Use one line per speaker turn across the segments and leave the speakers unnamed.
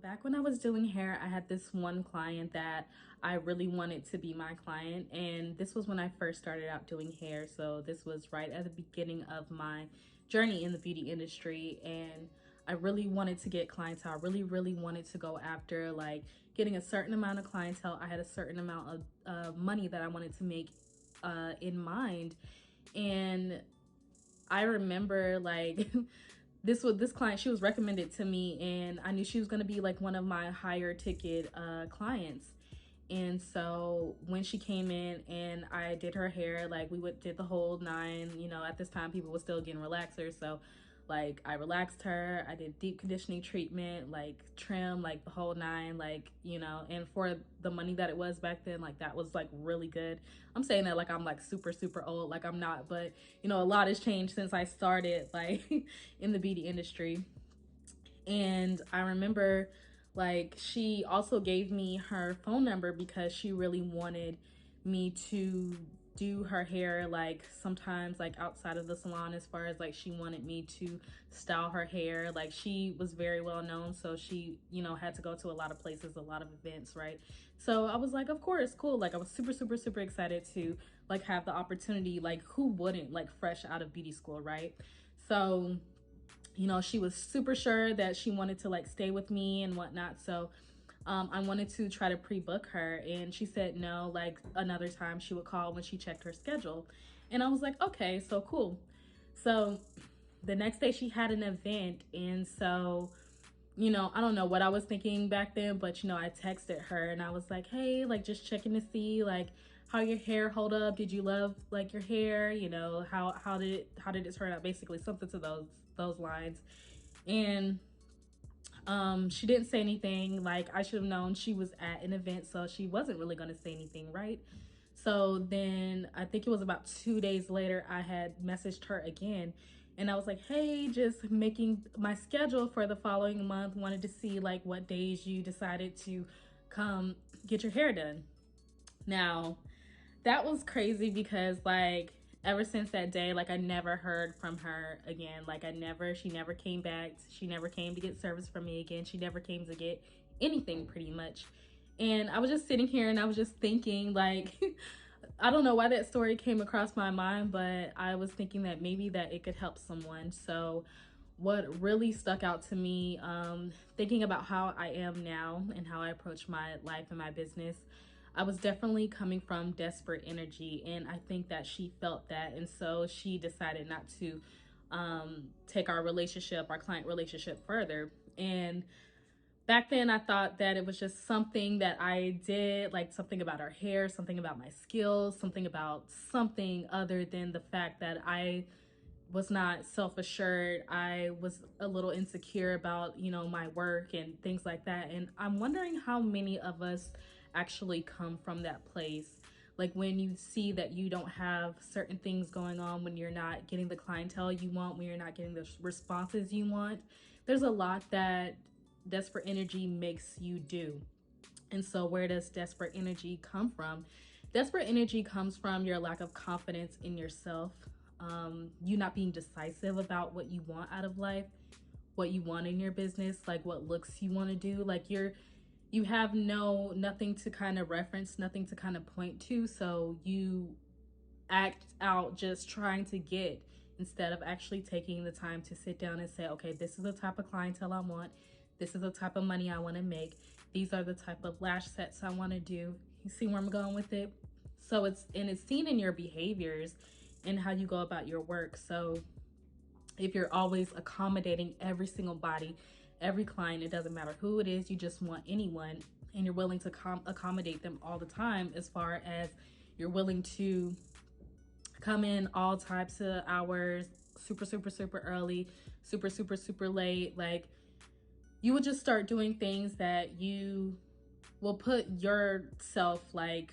Back when I was doing hair, I had this one client that I really wanted to be my client. And this was when I first started out doing hair. So this was right at the beginning of my journey in the beauty industry. And I really wanted to get clientele. I really wanted to go after like getting a certain amount of clientele. I had a certain amount of money that I wanted to make in mind. And I remember like this client, she was recommended to me, and I knew she was going to be like one of my higher ticket clients. And so when she came in and I did her hair, like did the whole nine. At this time people were still getting relaxers, so like I relaxed her, I did deep conditioning treatment, like trim, like the whole nine, like, and for the money that it was back then, like that was like really good. I'm saying that like I'm like super old, like I'm not, but a lot has changed since I started like in the beauty industry. And I remember like she also gave me her phone number because she really wanted me to do her hair like sometimes like outside of the salon, as far as like she wanted me to style her hair. Like she was very well known, so she had to go to a lot of places, a lot of events, right? So I was like, of course, cool. Like I was super excited to like have the opportunity. Like who wouldn't, like fresh out of beauty school, right? So she was super sure that she wanted to like stay with me and whatnot. So I wanted to try to pre-book her, and she said no, like another time she would call when she checked her schedule. And I was like, okay, so cool. So the next day she had an event, and so I don't know what I was thinking back then, but I texted her and I was like, hey, like just checking to see like how your hair hold up. Did you love like your hair? How did it turn out? Basically something to those lines. And she didn't say anything. Like I should have known she was at an event, so she wasn't really gonna say anything, right? So then I think it was about 2 days later, I had messaged her again, and I was like, hey, just making my schedule for the following month. Wanted to see like what days you decided to come get your hair done. Now, that was crazy because like ever since that day, like I never heard from her again. Like she never came back. She never came to get service from me again. She never came to get anything pretty much. And I was just sitting here and I was just thinking like, I don't know why that story came across my mind, but I was thinking that maybe that it could help someone. So what really stuck out to me, thinking about how I am now and how I approach my life and my business, I was definitely coming from desperate energy, and I think that she felt that, and so she decided not to take our client relationship further. And back then I thought that it was just something that I did, like something about her hair, something about my skills, something about something other than the fact that I was not self-assured. I was a little insecure about, my work and things like that. And I'm wondering how many of us actually come from that place. Like when you see that you don't have certain things going on, when you're not getting the clientele you want, when you're not getting the responses you want, there's a lot that desperate energy makes you do. And so where does desperate energy come from? Desperate energy comes from your lack of confidence in yourself, you not being decisive about what you want out of life, what you want in your business, like what looks you want to do. Like you have nothing to kind of reference, nothing to kind of point to. So you act out just trying to get, instead of actually taking the time to sit down and say, okay, this is the type of clientele I want. This is the type of money I want to make. These are the type of lash sets I want to do. You see where I'm going with it? So it's seen in your behaviors and how you go about your work. So if you're always accommodating every single body, every client, it doesn't matter who it is, you just want anyone, and you're willing to accommodate them all the time, as far as you're willing to come in all types of hours, super early, super late, like you would just start doing things that you will put yourself like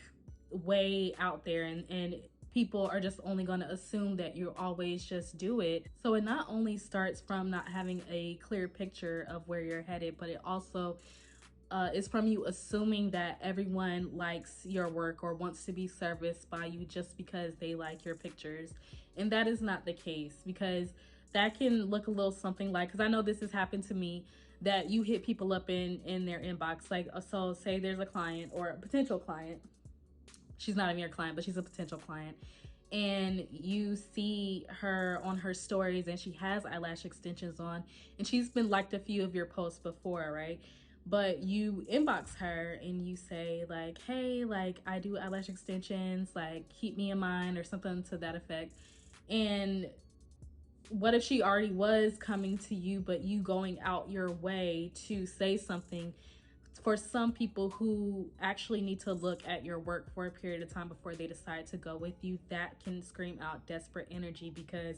way out there, and people are just only going to assume that you always just do it. So it not only starts from not having a clear picture of where you're headed, but it also is from you assuming that everyone likes your work or wants to be serviced by you just because they like your pictures. And that is not the case, because that can look a little something like, because I know this has happened to me, that you hit people up in their inbox. Like, so say there's a client or a potential client, she's not even your client, but she's a potential client, and you see her on her stories and she has eyelash extensions on, and she's been liked a few of your posts before, right? But you inbox her and you say like, hey, like, I do eyelash extensions, like, keep me in mind, or something to that effect. And what if she already was coming to you, but you going out your way to say something? For some people who actually need to look at your work for a period of time before they decide to go with you, that can scream out desperate energy, because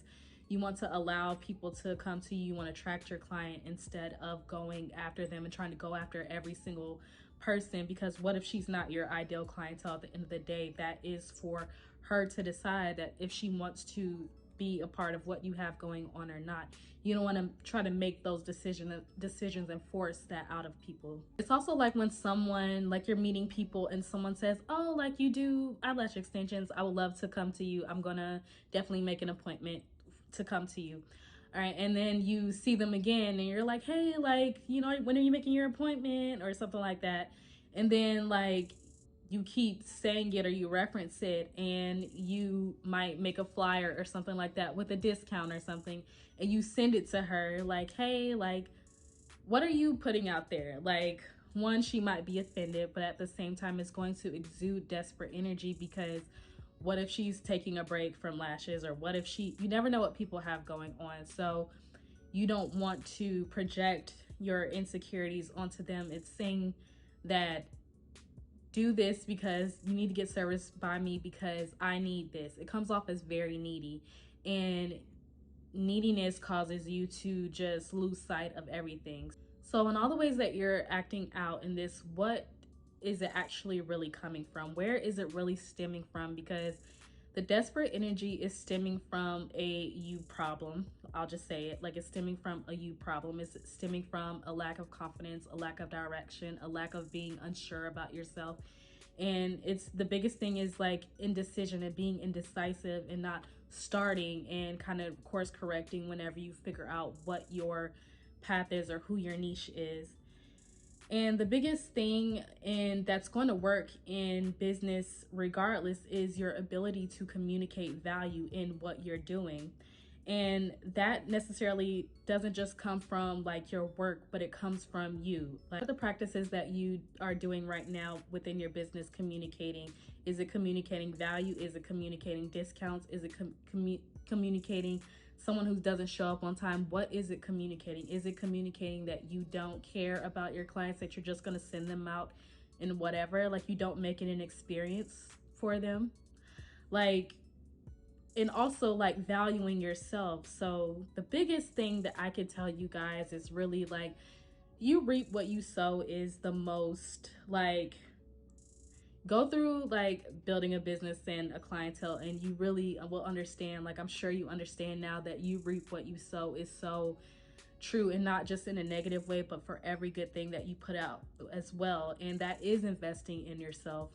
you want to allow people to come to you. You want to attract your client instead of going after them and trying to go after every single person. Because what if she's not your ideal clientele at the end of the day? That is for her to decide that if she wants to be a part of what you have going on or not. You don't want to try to make those decisions and force that out of people. It's also like when someone, like, you're meeting people and someone says, oh, like, you do eyelash extensions, I would love to come to you, I'm gonna definitely make an appointment to come to you. All right, and then you see them again and you're like, hey, like, you know, when are you making your appointment, or something like that. And then, like, you keep saying it or you reference it, and you might make a flyer or something like that with a discount or something, and you send it to her like, hey, like, what are you putting out there? Like, one, she might be offended, but at the same time, it's going to exude desperate energy, because what if she's taking a break from lashes, or what if you never know what people have going on. So you don't want to project your insecurities onto them. It's saying that, do this because you need to get service by me because I need this. It comes off as very needy, and neediness causes you to just lose sight of everything. So in all the ways that you're acting out in this, what is it actually really coming from? Where is it really stemming from? Because the desperate energy is stemming from a you problem. I'll just say it, like, it's stemming from a you problem. It's stemming from a lack of confidence, a lack of direction, a lack of being unsure about yourself. And it's, the biggest thing is like indecision and being indecisive and not starting and kind of course correcting whenever you figure out what your path is or who your niche is. And the biggest thing, and that's going to work in business regardless, is your ability to communicate value in what you're doing. And that necessarily doesn't just come from like your work, but it comes from you. Like the practices that you are doing right now within your business communicating. Is it communicating value? Is it communicating discounts? Is it communicating someone who doesn't show up on time? What is it communicating? Is it communicating that you don't care about your clients, that you're just going to send them out and whatever, like you don't make it an experience for them? Like, and also like valuing yourself. So the biggest thing that I could tell you guys is really like, you reap what you sow is the most, like, go through like building a business and a clientele, and you really will understand, like, I'm sure you understand now that you reap what you sow is so true, and not just in a negative way, but for every good thing that you put out as well. And that is investing in yourself,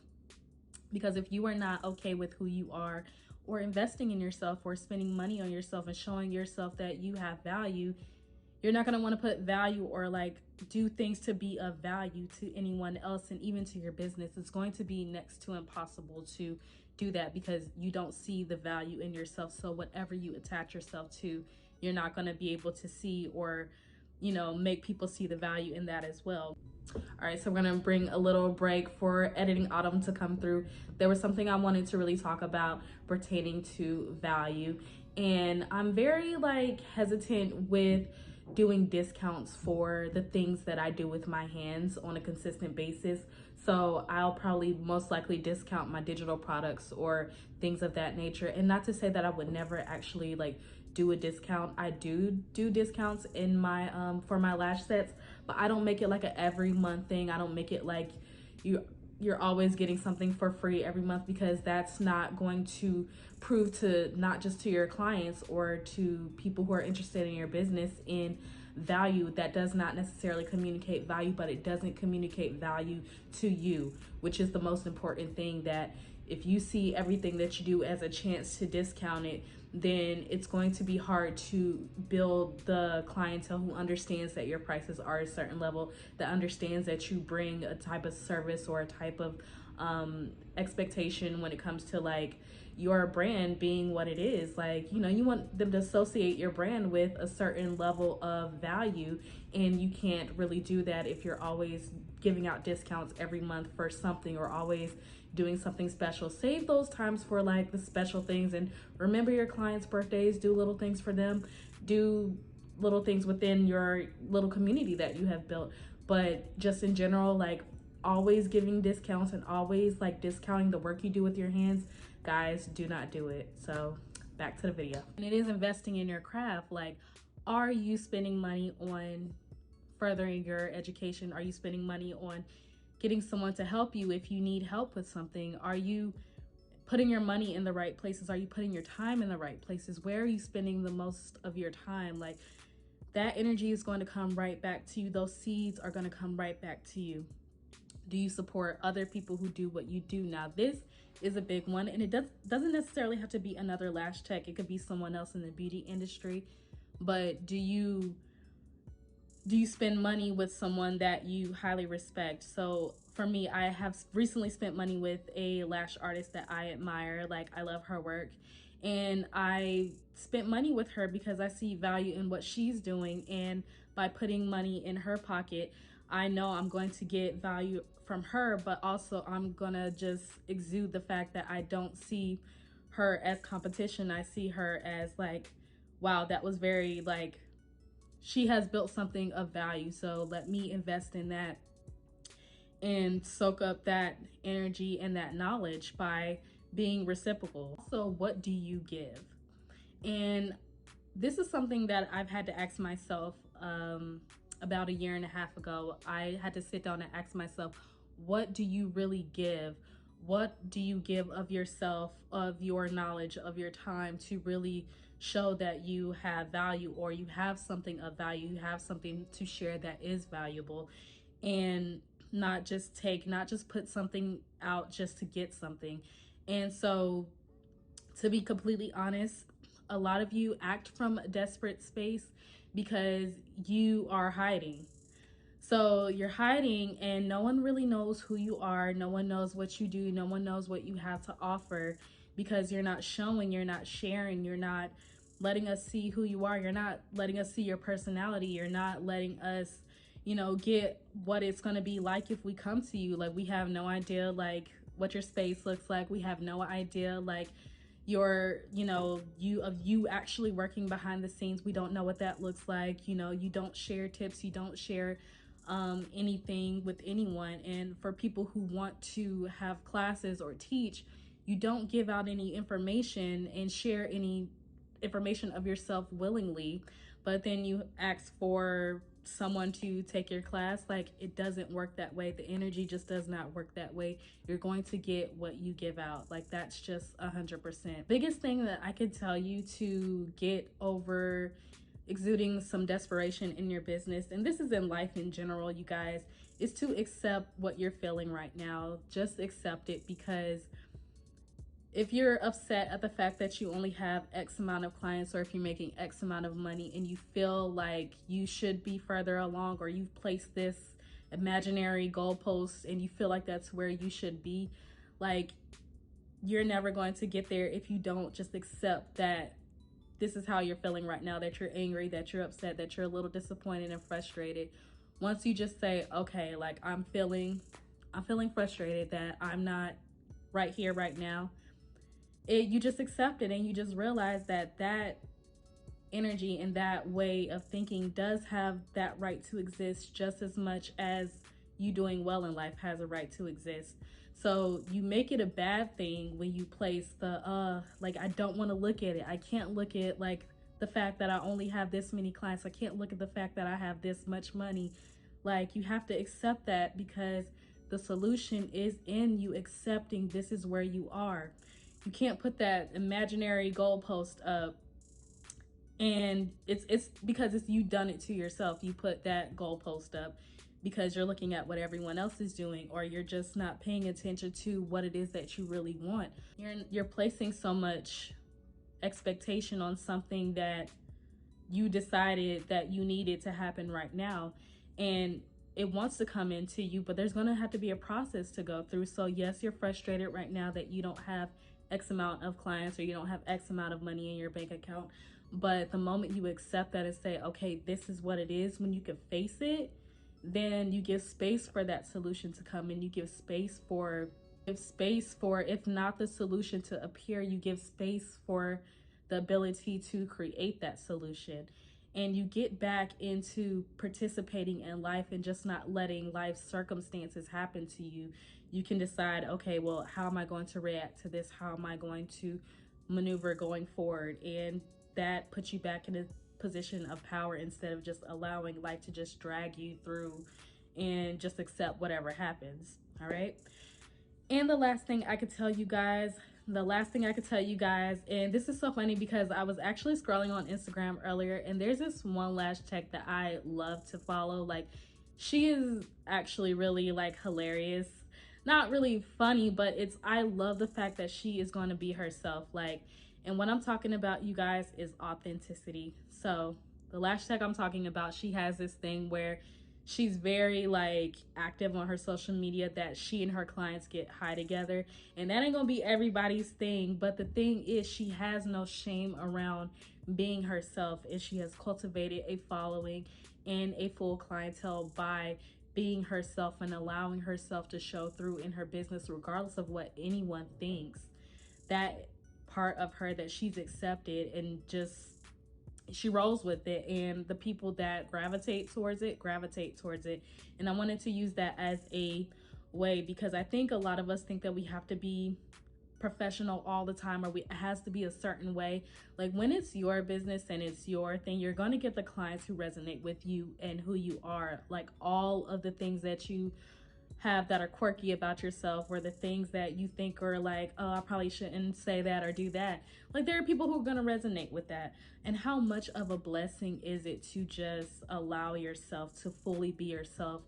because if you are not okay with who you are, or investing in yourself, or spending money on yourself and showing yourself that you have value, you're not going to want to put value or like do things to be of value to anyone else, and even to your business. It's going to be next to impossible to do that, because you don't see the value in yourself. So whatever you attach yourself to, you're not going to be able to see, or, you know, make people see the value in that as well. All right, so we're gonna bring a little break for editing Autumn to come through. There was something I wanted to really talk about pertaining to value, and I'm very like hesitant with doing discounts for the things that I do with my hands on a consistent basis. So I'll probably most likely discount my digital products or things of that nature. And not to say that I would never actually like do a discount. I do discounts in my for my lash sets, but I don't make it like a every month thing. I don't make it like you're always getting something for free every month, because that's not going to prove to, not just to your clients or to people who are interested in your business, in value. That does not necessarily communicate value, but it doesn't communicate value to you, which is the most important thing. That if you see everything that you do as a chance to discount it, then it's going to be hard to build the clientele who understands that your prices are a certain level, that understands that you bring a type of service or a type of expectation when it comes to like your brand being what it is. Like, you know, you want them to associate your brand with a certain level of value, and you can't really do that if you're always giving out discounts every month for something, or always doing something special. Save those times for like the special things, and remember your clients' birthdays, do little things for them, do little things within your little community that you have built. But just in general, like always giving discounts and always like discounting the work you do with your hands, guys, do not do it. So back to the video. And it is investing in your craft. Like, are you spending money on furthering your education? Are you spending money on getting someone to help you if you need help with something? Are you putting your money in the right places? Are you putting your time in the right places? Where are you spending the most of your time? Like, that energy is going to come right back to you. Those seeds are going to come right back to you. Do you support other people who do what you do? Now, this is a big one, and it doesn't necessarily have to be another lash tech. It could be someone else in the beauty industry. But do you spend money with someone that you highly respect? So for me, I have recently spent money with a lash artist that I admire. Like, I love her work, and I spent money with her because I see value in what she's doing, and by putting money in her pocket, I know I'm going to get value from her, but also I'm gonna just exude the fact that I don't see her as competition. I see her as like, wow, that was very like, she has built something of value, so let me invest in that and soak up that energy and that knowledge by being reciprocal. Also, what do you give? And this is something that I've had to ask myself about a year and a half ago. I had to sit down and ask myself, what do you really give? What do you give of yourself, of your knowledge, of your time, to really show that you have value, or you have something of value, you have something to share that is valuable, and not just put something out just to get something. And so, to be completely honest, a lot of you act from a desperate space because you are hiding. So you're hiding, and no one really knows who you are. No one knows what you do. No one knows what you have to offer, because you're not showing, you're not sharing, you're not letting us see who you are. You're not letting us see your personality. You're not letting us, you know, get what it's going to be like if we come to you. Like, we have no idea like what your space looks like. We have no idea like your, you know, you actually working behind the scenes. We don't know what that looks like. You know, you don't share tips, you don't share anything with anyone. And for people who want to have classes or teach, you don't give out any information and share any information of yourself willingly, but then you ask for someone to take your class. Like, it doesn't work that way. The energy just does not work that way. You're going to get what you give out. Like, that's just 100%. Biggest thing that I could tell you to get over exuding some desperation in your business, and this is in life in general, you guys, is to accept what you're feeling right now. Just accept it, because if you're upset at the fact that you only have X amount of clients, or if you're making X amount of money and you feel like you should be further along, or you've placed this imaginary goalpost and you feel like that's where you should be, like, you're never going to get there if you don't just accept that this is how you're feeling right now, that you're angry, that you're upset, that you're a little disappointed and frustrated. Once you just say, okay, like, I'm feeling frustrated that I'm not right here right now, you just accept it, and you just realize that that energy and that way of thinking does have that right to exist, just as much as you doing well in life has a right to exist. So you make it a bad thing when you place the like, I don't want to look at it. I can't look at like the fact that I only have this many clients. I can't look at the fact that I have this much money. Like, you have to accept that, because the solution is in you accepting this is where you are. You can't put that imaginary goalpost up, and it's because it's you done it to yourself. You put that goalpost up because you're looking at what everyone else is doing, or you're just not paying attention to what it is that you really want. You're placing so much expectation on something that you decided that you needed to happen right now, and it wants to come into you, but there's going to have to be a process to go through. So yes, you're frustrated right now that you don't have X amount of clients or you don't have X amount of money in your bank account, but the moment you accept that and say, okay, this is what it is, when you can face it, then you give space for that solution to come in. You give space for if not the solution to appear, you give space for the ability to create that solution. And you get back into participating in life and just not letting life's circumstances happen to you. You can decide, okay, well, how am I going to react to this? How am I going to maneuver going forward? And that puts you back in a position of power instead of just allowing life to just drag you through and just accept whatever happens. All right. And the last thing I could tell you guys, and this is so funny because I was actually scrolling on Instagram earlier, and there's this one lash tech that I love to follow. Like, she is actually really like hilarious. Not really funny, but I love the fact that she is going to be herself. Like, and what I'm talking about, you guys, is authenticity. So the lash tech I'm talking about, she has this thing where she's very like active on her social media that she and her clients get high together, and that ain't gonna be everybody's thing, but the thing is, she has no shame around being herself, and she has cultivated a following and a full clientele by being herself and allowing herself to show through in her business regardless of what anyone thinks. That part of her that she's accepted, and just she rolls with it, and the people that gravitate towards it. And I wanted to use that as a way, because I think a lot of us think that we have to be professional all the time, or it has to be a certain way. Like, when it's your business and it's your thing, you're going to get the clients who resonate with you and who you are. Like, all of the things that you have that are quirky about yourself, or the things that you think are like, oh, I probably shouldn't say that or do that. Like, there are people who are going to resonate with that. And how much of a blessing is it to just allow yourself to fully be yourself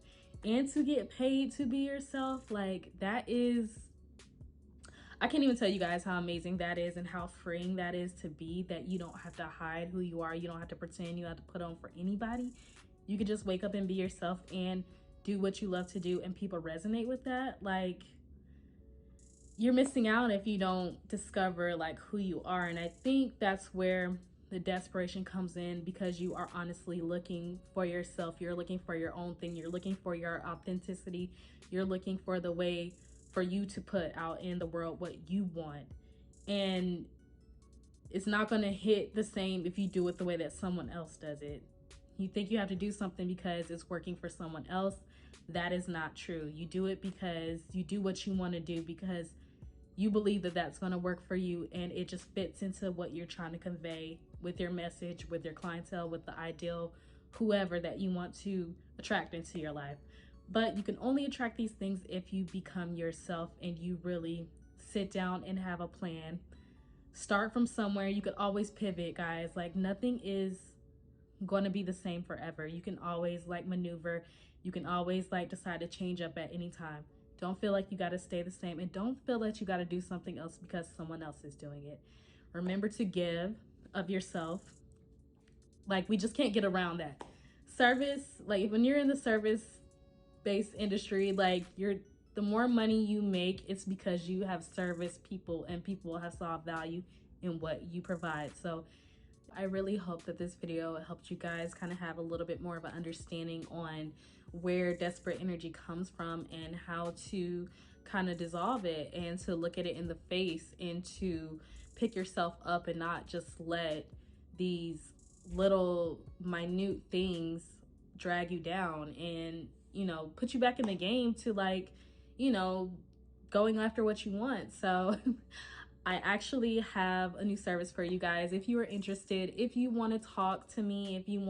and to get paid to be yourself? Like, that is, I can't even tell you guys how amazing that is, and how freeing that is to be, that you don't have to hide who you are. You don't have to pretend. You don't have to put on for anybody. You could just wake up and be yourself and do what you love to do, and people resonate with that. Like, you're missing out if you don't discover like who you are. And I think that's where the desperation comes in, because you are honestly looking for yourself. You're looking for your own thing. You're looking for your authenticity. You're looking for the way for you to put out in the world what you want. And it's not going to hit the same if you do it the way that someone else does it. You think you have to do something because it's working for someone else. That is not true. You do it because you do what you want to do, because you believe that that's going to work for you, and it just fits into what you're trying to convey with your message, with your clientele, with the ideal whoever that you want to attract into your life. But you can only attract these things if you become yourself and you really sit down and have a plan. Start from somewhere. You could always pivot, guys. Like, nothing is going to be the same forever. You can always like maneuver. You can always like decide to change up at any time. Don't feel like you got to stay the same, and don't feel that you got to do something else because someone else is doing it. Remember to give of yourself. Like, we just can't get around that. Service, like when you're in the service based industry, like, the more money you make, it's because you have serviced people, and people have saw value in what you provide. So I really hope that this video helped you guys kind of have a little bit more of an understanding on where desperate energy comes from, and how to kind of dissolve it, and to look at it in the face, and to pick yourself up, and not just let these little minute things drag you down, and, you know, put you back in the game to, like, you know, going after what you want. So I actually have a new service for you guys. If you are interested, if you want to talk to me, if you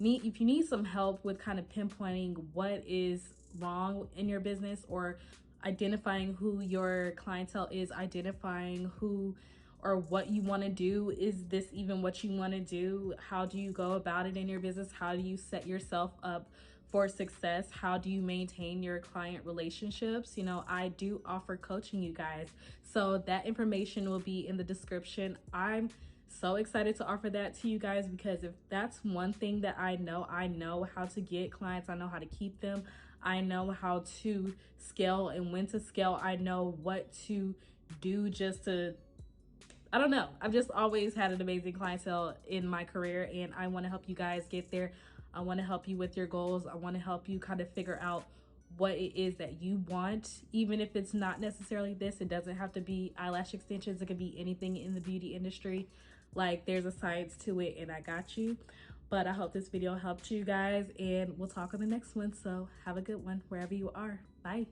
need some help with kind of pinpointing what is wrong in your business, or identifying who your clientele is, identifying who or what you want to do. Is this even what you want to do? How do you go about it in your business? How do you set yourself up for success. How do you maintain your client relationships? You know, I do offer coaching, you guys. So that information will be in the description. I'm so excited to offer that to you guys, because if that's one thing that I know how to get clients, I know how to keep them, I know how to scale and when to scale, I know what to do just to, I don't know. I've just always had an amazing clientele in my career, and I want to help you guys get there. I want to help you with your goals. I want to help you kind of figure out what it is that you want, even if it's not necessarily this. It doesn't have to be eyelash extensions. It could be anything in the beauty industry. Like, there's a science to it, and I got you. But I hope this video helped you guys, and we'll talk on the next one. So have a good one wherever you are. Bye.